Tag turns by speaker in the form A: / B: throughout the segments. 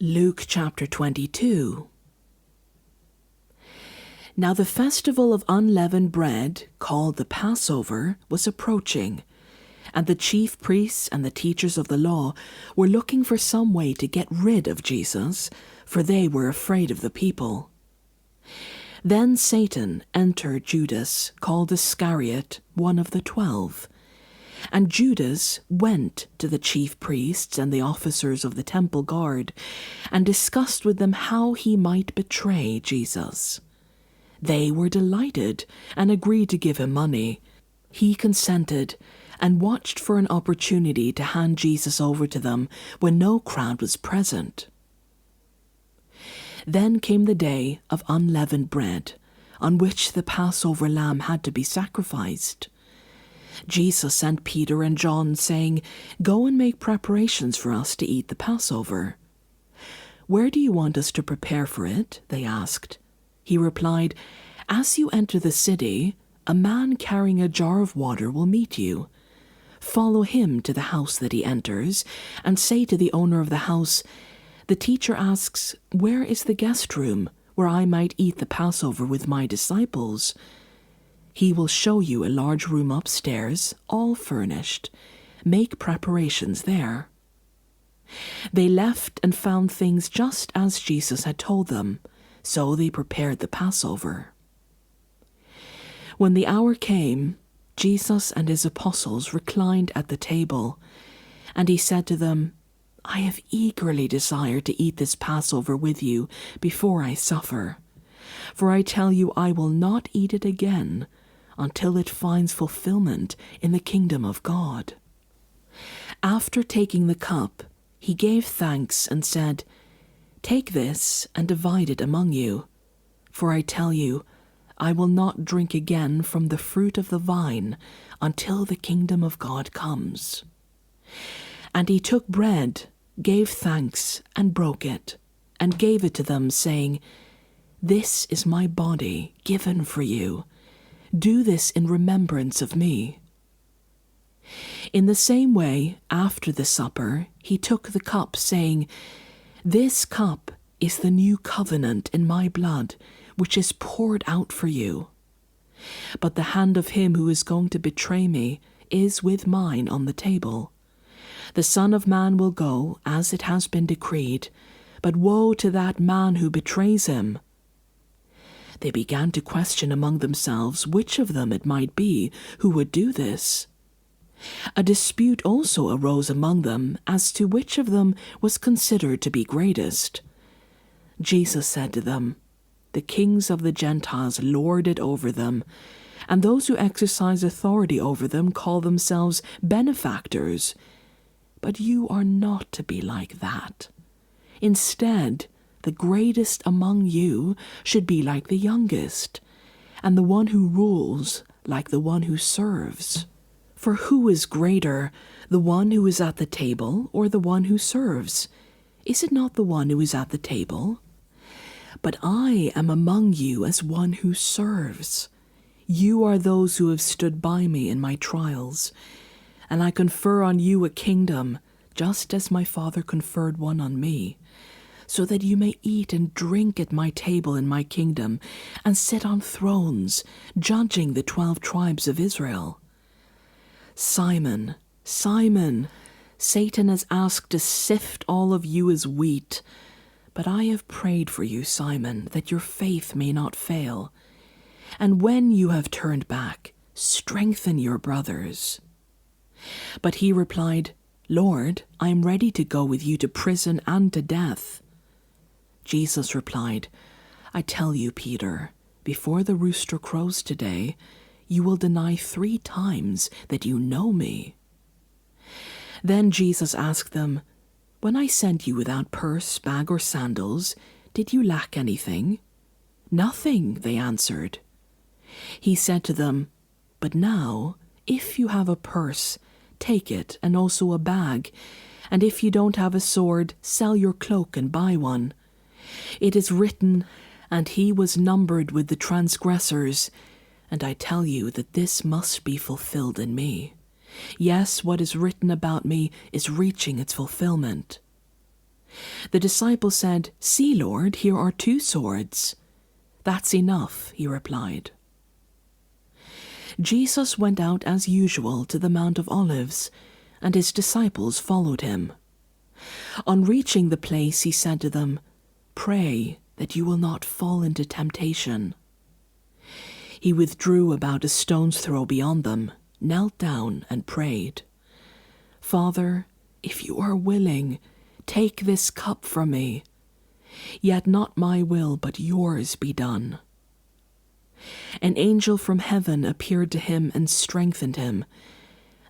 A: Luke chapter 22. Now the festival of unleavened bread, called the Passover, was approaching, and the chief priests and the teachers of the law were looking for some way to get rid of Jesus, for they were afraid of the people. Then Satan entered Judas, called Iscariot, one of the 12. And Judas went to the chief priests and the officers of the temple guard, and discussed with them how he might betray Jesus. They were delighted and agreed to give him money. He consented and watched for an opportunity to hand Jesus over to them when no crowd was present. Then came the day of unleavened bread, on which the Passover lamb had to be sacrificed. Jesus sent Peter and John, saying, "Go and make preparations for us to eat the Passover." "Where do you want us to prepare for it?" they asked. He replied, "As you enter the city, a man carrying a jar of water will meet you. Follow him to the house that he enters, and say to the owner of the house, 'The teacher asks, where is the guest room, where I might eat the Passover with my disciples?' He will show you a large room upstairs, all furnished. Make preparations there." They left and found things just as Jesus had told them, so they prepared the Passover. When the hour came, Jesus and his apostles reclined at the table, and he said to them, "I have eagerly desired to eat this Passover with you before I suffer. For I tell you, I will not eat it again until it finds fulfillment in the kingdom of God." After taking the cup, he gave thanks and said, "Take this and divide it among you. For I tell you, I will not drink again from the fruit of the vine until the kingdom of God comes." And he took bread, gave thanks, and broke it, and gave it to them, saying, "This is my body given for you. Do this in remembrance of me." In the same way, after the supper, he took the cup, saying, "This cup is the new covenant in my blood, which is poured out for you. But the hand of him who is going to betray me is with mine on the table. The Son of Man will go, as it has been decreed, but woe to that man who betrays him." They began to question among themselves which of them it might be who would do this. A dispute also arose among them as to which of them was considered to be greatest. Jesus said to them, "The kings of the Gentiles lord it over them, and those who exercise authority over them call themselves benefactors. But you are not to be like that. Instead, the greatest among you should be like the youngest, and the one who rules like the one who serves. For who is greater, the one who is at the table or the one who serves? Is it not the one who is at the table? But I am among you as one who serves. You are those who have stood by me in my trials, and I confer on you a kingdom, just as my Father conferred one on me, so that you may eat and drink at my table in my kingdom, and sit on thrones, judging the 12 tribes of Israel. Simon, Simon, Satan has asked to sift all of you as wheat, but I have prayed for you, Simon, that your faith may not fail. And when you have turned back, strengthen your brothers." But he replied, "Lord, I am ready to go with you to prison and to death." Jesus replied, "I tell you, Peter, before the rooster crows today, you will deny 3 times that you know me." Then Jesus asked them, "When I sent you without purse, bag, or sandals, did you lack anything?" "Nothing," they answered. He said to them, "But now, if you have a purse, take it, and also a bag, and if you don't have a sword, sell your cloak and buy one. It is written, 'And he was numbered with the transgressors,' and I tell you that this must be fulfilled in me. Yes, what is written about me is reaching its fulfillment." The disciples said, "See, Lord, here are 2 swords." "That's enough," he replied. Jesus went out as usual to the Mount of Olives, and his disciples followed him. On reaching the place, he said to them, "Pray that you will not fall into temptation." He withdrew about a stone's throw beyond them, knelt down and prayed, "Father, if you are willing, take this cup from me. Yet not my will, but yours be done." An angel from heaven appeared to him and strengthened him.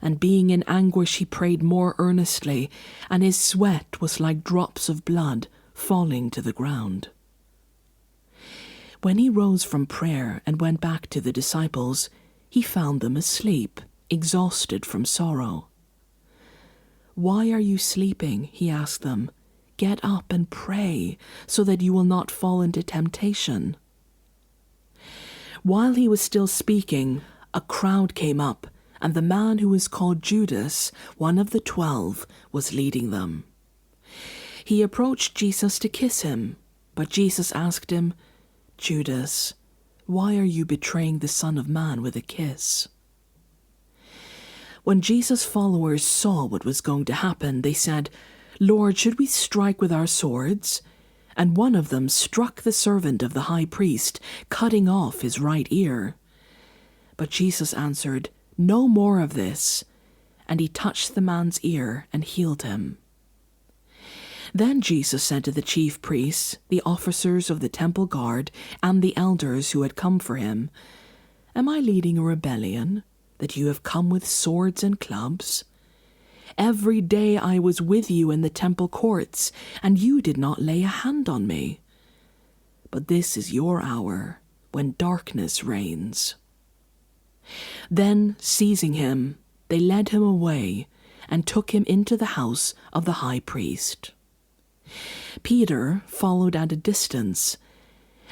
A: And being in anguish, he prayed more earnestly, and his sweat was like drops of blood falling to the ground. When he rose from prayer and went back to the disciples, he found them asleep, exhausted from sorrow. "Why are you sleeping?" he asked them. "Get up and pray, so that you will not fall into temptation." While he was still speaking, a crowd came up, and the man who was called Judas, one of the 12, was leading them. He approached Jesus to kiss him, but Jesus asked him, "Judas, why are you betraying the Son of Man with a kiss?" When Jesus' followers saw what was going to happen, they said, "Lord, should we strike with our swords?" And one of them struck the servant of the high priest, cutting off his right ear. But Jesus answered, "No more of this." And he touched the man's ear and healed him. Then Jesus said to the chief priests, the officers of the temple guard, and the elders who had come for him, "Am I leading a rebellion, that you have come with swords and clubs? Every day I was with you in the temple courts, and you did not lay a hand on me. But this is your hour, when darkness reigns." Then, seizing him, they led him away and took him into the house of the high priest. Peter followed at a distance,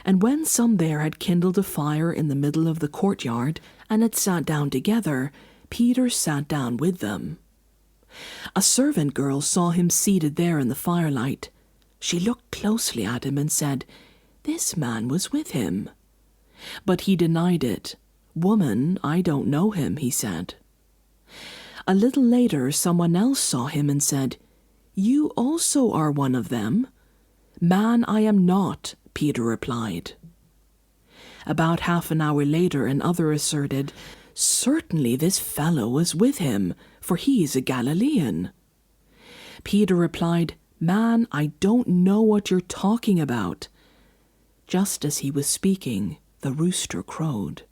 A: and when some there had kindled a fire in the middle of the courtyard and had sat down together, Peter sat down with them. A servant girl saw him seated there in the firelight. She looked closely at him and said, "This man was with him." But he denied it. "Woman, I don't know him," he said. A little later, someone else saw him and said, "You also are one of them." "Man, I am not," Peter replied. About half an hour later, another asserted, "Certainly this fellow was with him, for he is a Galilean." Peter replied, "Man, I don't know what you're talking about." Just as he was speaking, the rooster crowed.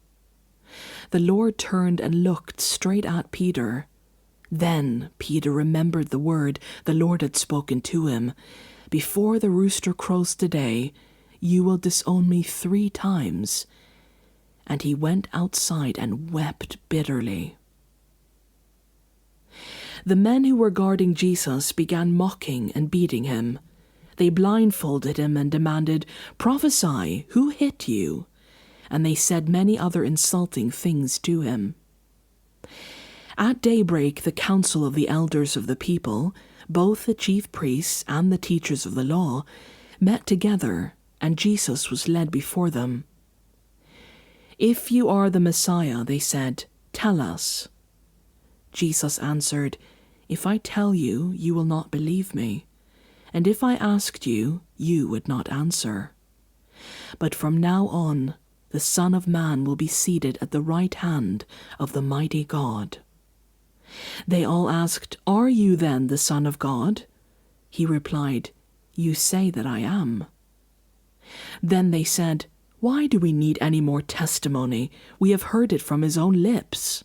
A: The Lord turned and looked straight at Peter. Then Peter remembered the word the Lord had spoken to him, "Before the rooster crows today, you will disown me 3 times." And he went outside and wept bitterly. The men who were guarding Jesus began mocking and beating him. They blindfolded him and demanded, "Prophesy, who hit you?" And they said many other insulting things to him. At daybreak, the council of the elders of the people, both the chief priests and the teachers of the law, met together, and Jesus was led before them. "If you are the Messiah," they said, "tell us." Jesus answered, "If I tell you, you will not believe me, and if I asked you, you would not answer. But from now on, the Son of Man will be seated at the right hand of the mighty God." They all asked, "Are you then the Son of God?" He replied, "You say that I am." Then they said, "Why do we need any more testimony? We have heard it from his own lips."